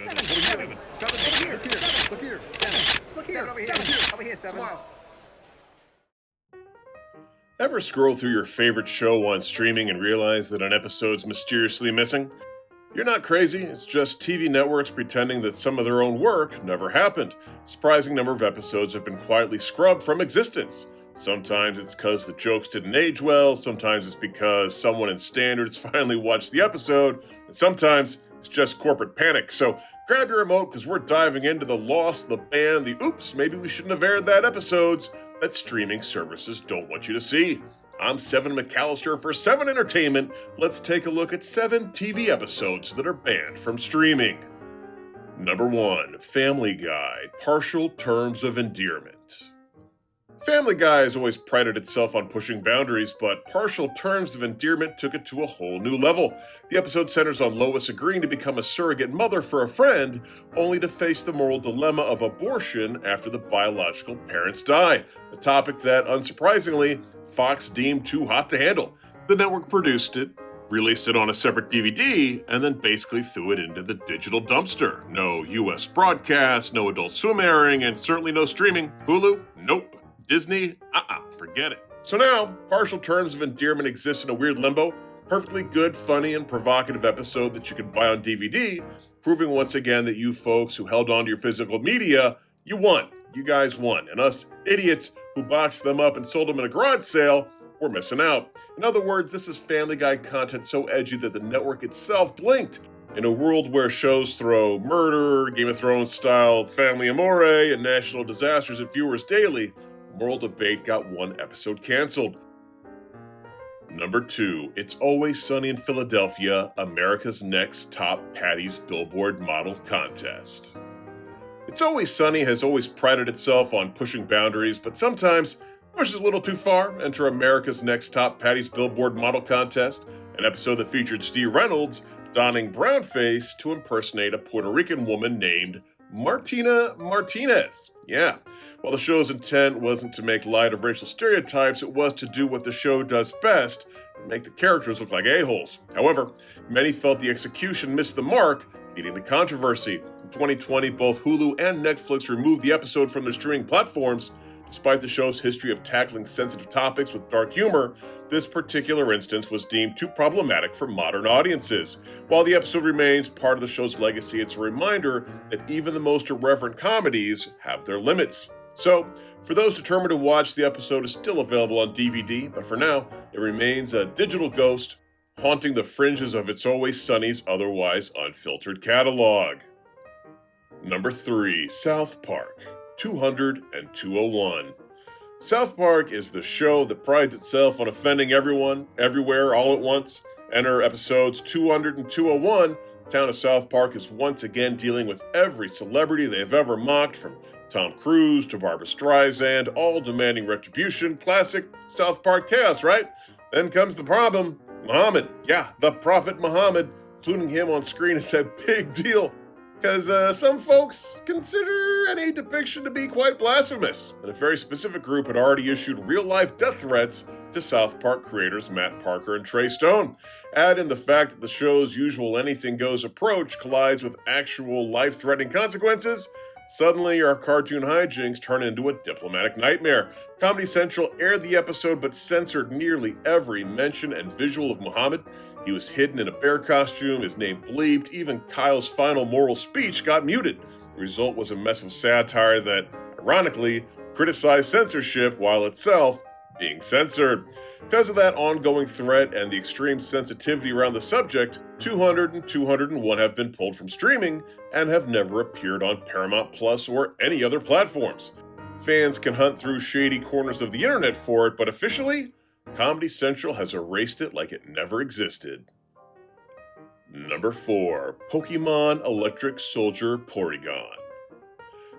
Seven. Look here. Look here. Seven. Look here. Over here. Over here. Seven. Smile. Ever scroll through your favorite show on streaming and realize that an episode's mysteriously missing? You're not crazy, it's just TV networks pretending that some of their own work never happened. A surprising number of episodes have been quietly scrubbed from existence. Sometimes it's because the jokes didn't age well, sometimes it's because someone in standards finally watched the episode, and sometimes it's just corporate panic. So grab your remote because we're diving into the lost, the banned, the oops, maybe we shouldn't have aired that episodes that streaming services don't want you to see. I'm Seven McAllister for Seven Entertainment. Let's take a look at 7 TV episodes that are banned from streaming. Number 1, Family Guy, Partial Terms of Endearment. Family Guy has always prided itself on pushing boundaries, but Partial Terms of Endearment took it to a whole new level. The episode centers on Lois agreeing to become a surrogate mother for a friend, only to face the moral dilemma of abortion after the biological parents die, a topic that, unsurprisingly, Fox deemed too hot to handle. The network produced it, released it on a separate DVD, and then basically threw it into the digital dumpster. No US broadcast, no Adult Swim airing, and certainly no streaming. Hulu? Nope. Disney? Forget it. So now, Partial Terms of Endearment exists in a weird limbo. Perfectly good, funny, and provocative episode that you can buy on DVD, proving once again that you folks who held on to your physical media, you won. You guys won. And us idiots who boxed them up and sold them in a garage sale, we're missing out. In other words, this is Family Guy content so edgy that the network itself blinked. In a world where shows throw murder, Game of Thrones-style family amore, and national disasters at viewers daily, Moral Debate got one episode canceled. Number 2, It's Always Sunny in Philadelphia, America's Next Top Patties Billboard Model Contest. It's Always Sunny has always prided itself on pushing boundaries, but sometimes pushes a little too far. Enter America's Next Top Patties Billboard Model Contest, an episode that featured Steve Reynolds donning brownface to impersonate a Puerto Rican woman named Martina Martinez. Yeah. While the show's intent wasn't to make light of racial stereotypes, it was to do what the show does best, and make the characters look like a-holes. However, many felt the execution missed the mark, leading to controversy. In 2020, both Hulu and Netflix removed the episode from their streaming platforms. Despite the show's history of tackling sensitive topics with dark humor, this particular instance was deemed too problematic for modern audiences. While the episode remains part of the show's legacy, it's a reminder that even the most irreverent comedies have their limits. So, for those determined to watch, the episode is still available on DVD, but for now, it remains a digital ghost, haunting the fringes of It's Always Sunny's otherwise unfiltered catalog. Number 3, South Park, 200 and 201. South Park is the show that prides itself on offending everyone, everywhere, all at once. Enter episodes 200 and 201. Town of South Park is once again dealing with every celebrity they've ever mocked, from Tom Cruise to Barbra Streisand, all demanding retribution. Classic South Park chaos, right? Then comes the problem. Muhammad. Yeah, the Prophet Muhammad. Including him on screen is a big deal, because some folks consider any depiction to be quite blasphemous, and a very specific group had already issued real-life death threats to South Park creators Matt Parker and Trey Stone. Add in the fact that the show's usual anything-goes approach collides with actual life-threatening consequences, suddenly our cartoon hijinks turn into a diplomatic nightmare. Comedy Central aired the episode but censored nearly every mention and visual of Muhammad. He was hidden in a bear costume, his name bleeped, even Kyle's final moral speech got muted. The result was a mess of satire that, ironically, criticized censorship while itself being censored. Because of that ongoing threat and the extreme sensitivity around the subject, 200 and 201 have been pulled from streaming and have never appeared on Paramount Plus or any other platforms. Fans can hunt through shady corners of the internet for it, but officially, Comedy Central has erased it like it never existed. Number 4, Pokemon Electric Soldier Porygon.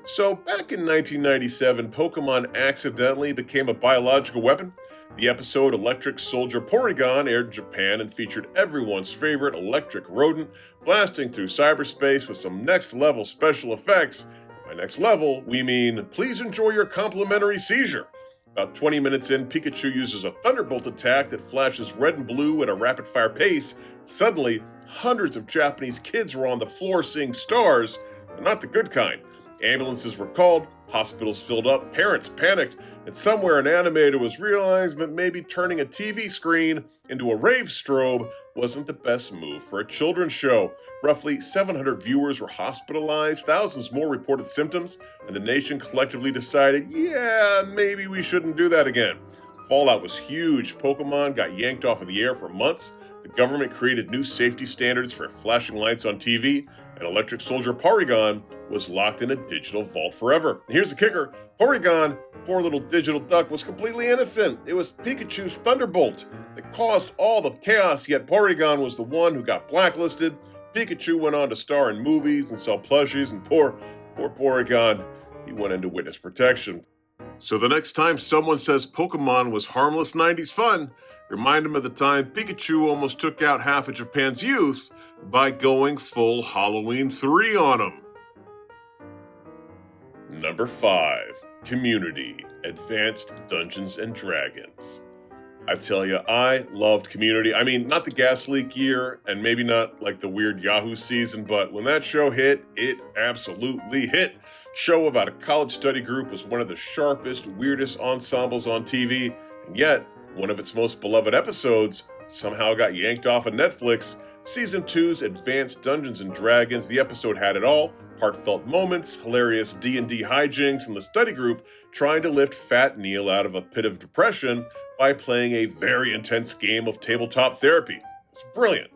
So, back in 1997, Pokemon accidentally became a biological weapon. The episode Electric Soldier Porygon aired in Japan and featured everyone's favorite electric rodent blasting through cyberspace with some next-level special effects. By next level, we mean, please enjoy your complimentary seizure. About 20 minutes in, Pikachu uses a Thunderbolt attack that flashes red and blue at a rapid-fire pace. Suddenly, hundreds of Japanese kids were on the floor seeing stars, but not the good kind. Ambulances were called, hospitals filled up, parents panicked, and somewhere an animator was realizing that maybe turning a TV screen into a rave strobe wasn't the best move for a children's show. Roughly 700 viewers were hospitalized, thousands more reported symptoms, and the nation collectively decided, yeah, maybe we shouldn't do that again. Fallout was huge. Pokemon got yanked off of the air for months. The government created new safety standards for flashing lights on TV, and Electric Soldier Porygon was locked in a digital vault forever. And here's the kicker. Porygon, poor little digital duck, was completely innocent. It was Pikachu's Thunderbolt that caused all the chaos, yet Porygon was the one who got blacklisted. Pikachu went on to star in movies and sell plushies, and poor Porygon, he went into witness protection. So the next time someone says Pokemon was harmless 90s fun, remind them of the time Pikachu almost took out half of Japan's youth by going full Halloween 3 on them. Number 5. Community, Advanced Dungeons & Dragons. I tell you, I loved Community. I mean, not the gas leak year, and maybe not like the weird Yahoo season, but when that show hit, it absolutely hit. Show about a college study group was one of the sharpest, weirdest ensembles on TV, and yet, one of its most beloved episodes somehow got yanked off of Netflix. Season 2's Advanced Dungeons & Dragons, the episode had it all. Heartfelt moments, hilarious D&D hijinks, and the study group trying to lift Fat Neil out of a pit of depression by playing a very intense game of tabletop therapy. It's brilliant.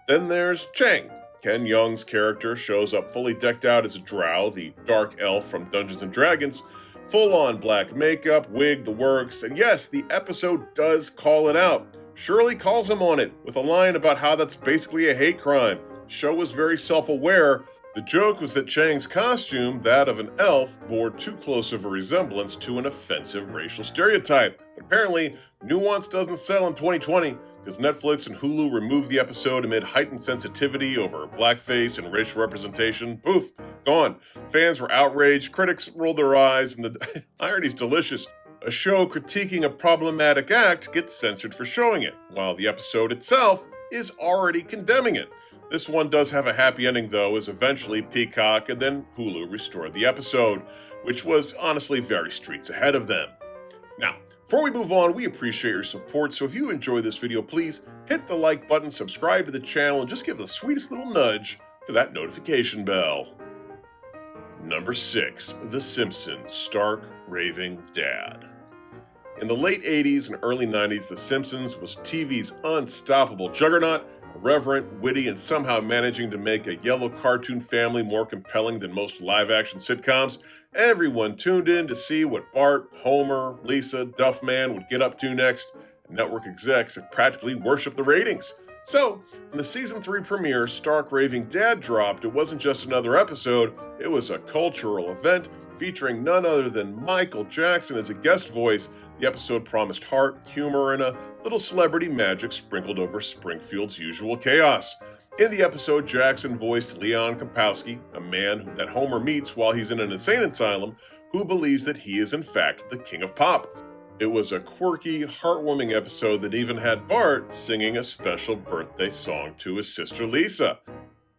Then there's Chang. Ken Jeong's character shows up fully decked out as a drow, the dark elf from Dungeons & Dragons, full-on black makeup, wig, the works, and yes, the episode does call it out. Shirley calls him on it with a line about how that's basically a hate crime. The show was very self-aware. The joke was that Chang's costume, that of an elf, bore too close of a resemblance to an offensive racial stereotype. Apparently, nuance doesn't sell in 2020 because Netflix and Hulu removed the episode amid heightened sensitivity over blackface and racial representation. Poof, gone. Fans were outraged, critics rolled their eyes, and the irony's delicious. A show critiquing a problematic act gets censored for showing it, while the episode itself is already condemning it. This one does have a happy ending, though, as eventually Peacock and then Hulu restored the episode, which was honestly very streets ahead of them. Now, before we move on, we appreciate your support, so if you enjoy this video, please hit the like button, subscribe to the channel, and just give the sweetest little nudge to that notification bell. Number 6. The Simpsons, Stark Raving Dad. In the late 80s and early 90s, The Simpsons was TV's unstoppable juggernaut, irreverent, witty, and somehow managing to make a yellow cartoon family more compelling than most live-action sitcoms. Everyone tuned in to see what Bart, Homer, Lisa, Duffman would get up to next, and network execs had practically worshipped the ratings. So, when the season 3 premiere, Stark Raving Dad dropped, it wasn't just another episode, it was a cultural event featuring none other than Michael Jackson as a guest voice. The episode promised heart, humor, and a little celebrity magic sprinkled over Springfield's usual chaos. In the episode, Jackson voiced Leon Kapowski, a man that Homer meets while he's in an insane asylum, who believes that he is in fact the king of pop. It was a quirky, heartwarming episode that even had Bart singing a special birthday song to his sister Lisa.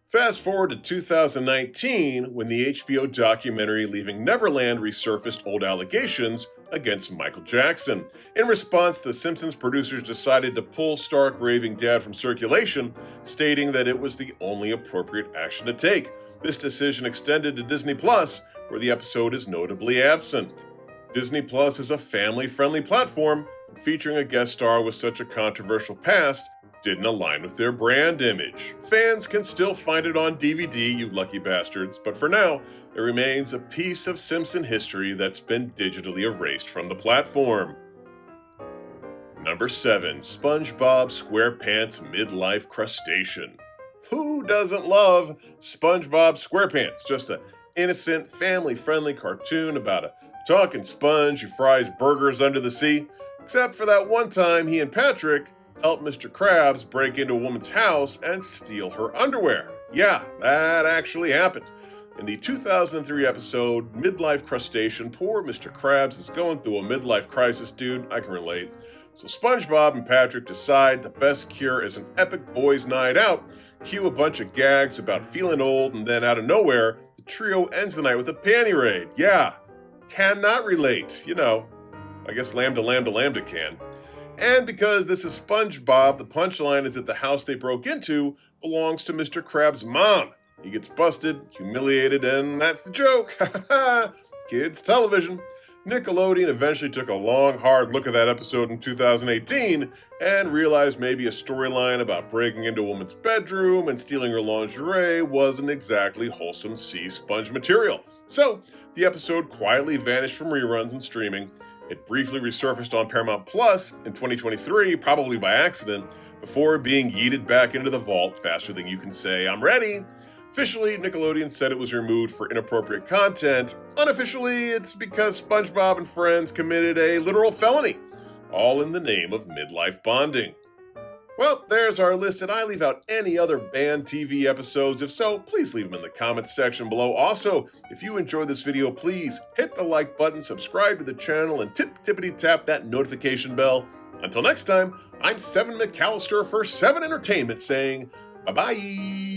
Fast forward to 2019, when the HBO documentary Leaving Neverland resurfaced old allegations against Michael Jackson. In response, the Simpsons producers decided to pull Stark Raving Dad from circulation, stating that it was the only appropriate action to take. This decision extended to Disney Plus, where the episode is notably absent. Disney Plus is a family-friendly platform, and featuring a guest star with such a controversial past didn't align with their brand image. Fans can still find it on DVD, you lucky bastards, but for now, it remains a piece of Simpson history that's been digitally erased from the platform. Number 7. SpongeBob SquarePants Midlife Crustacean. Who doesn't love SpongeBob SquarePants? Just an innocent, family-friendly cartoon about a talking sponge who fries burgers under the sea. Except for that one time he and Patrick helped Mr. Krabs break into a woman's house and steal her underwear. Yeah, that actually happened. In the 2003 episode, Midlife Crustacean, poor Mr. Krabs is going through a midlife crisis, dude. I can relate. So SpongeBob and Patrick decide the best cure is an epic boys' night out. cue a bunch of gags about feeling old, and then out of nowhere, the trio ends the night with a panty raid. Yeah, cannot relate, I guess Lambda Lambda Lambda can. And because this is SpongeBob, the punchline is that the house they broke into belongs to Mr. Krabs' mom. He gets busted, humiliated, and that's the joke. Kids television. Nickelodeon eventually took a long, hard look at that episode in 2018 and realized maybe a storyline about breaking into a woman's bedroom and stealing her lingerie wasn't exactly wholesome sea sponge material. So, the episode quietly vanished from reruns and streaming. It briefly resurfaced on Paramount Plus in 2023, probably by accident, before being yeeted back into the vault faster than you can say, "I'm ready." Officially, Nickelodeon said it was removed for inappropriate content. Unofficially, it's because SpongeBob and friends committed a literal felony, all in the name of midlife bonding. Well, there's our list, and I leave out any other banned TV episodes. If so, please leave them in the comments section below. Also, if you enjoyed this video, please hit the like button, subscribe to the channel, and tippity-tap that notification bell. Until next time, I'm Seven McAllister for 7 Entertainment saying bye-bye.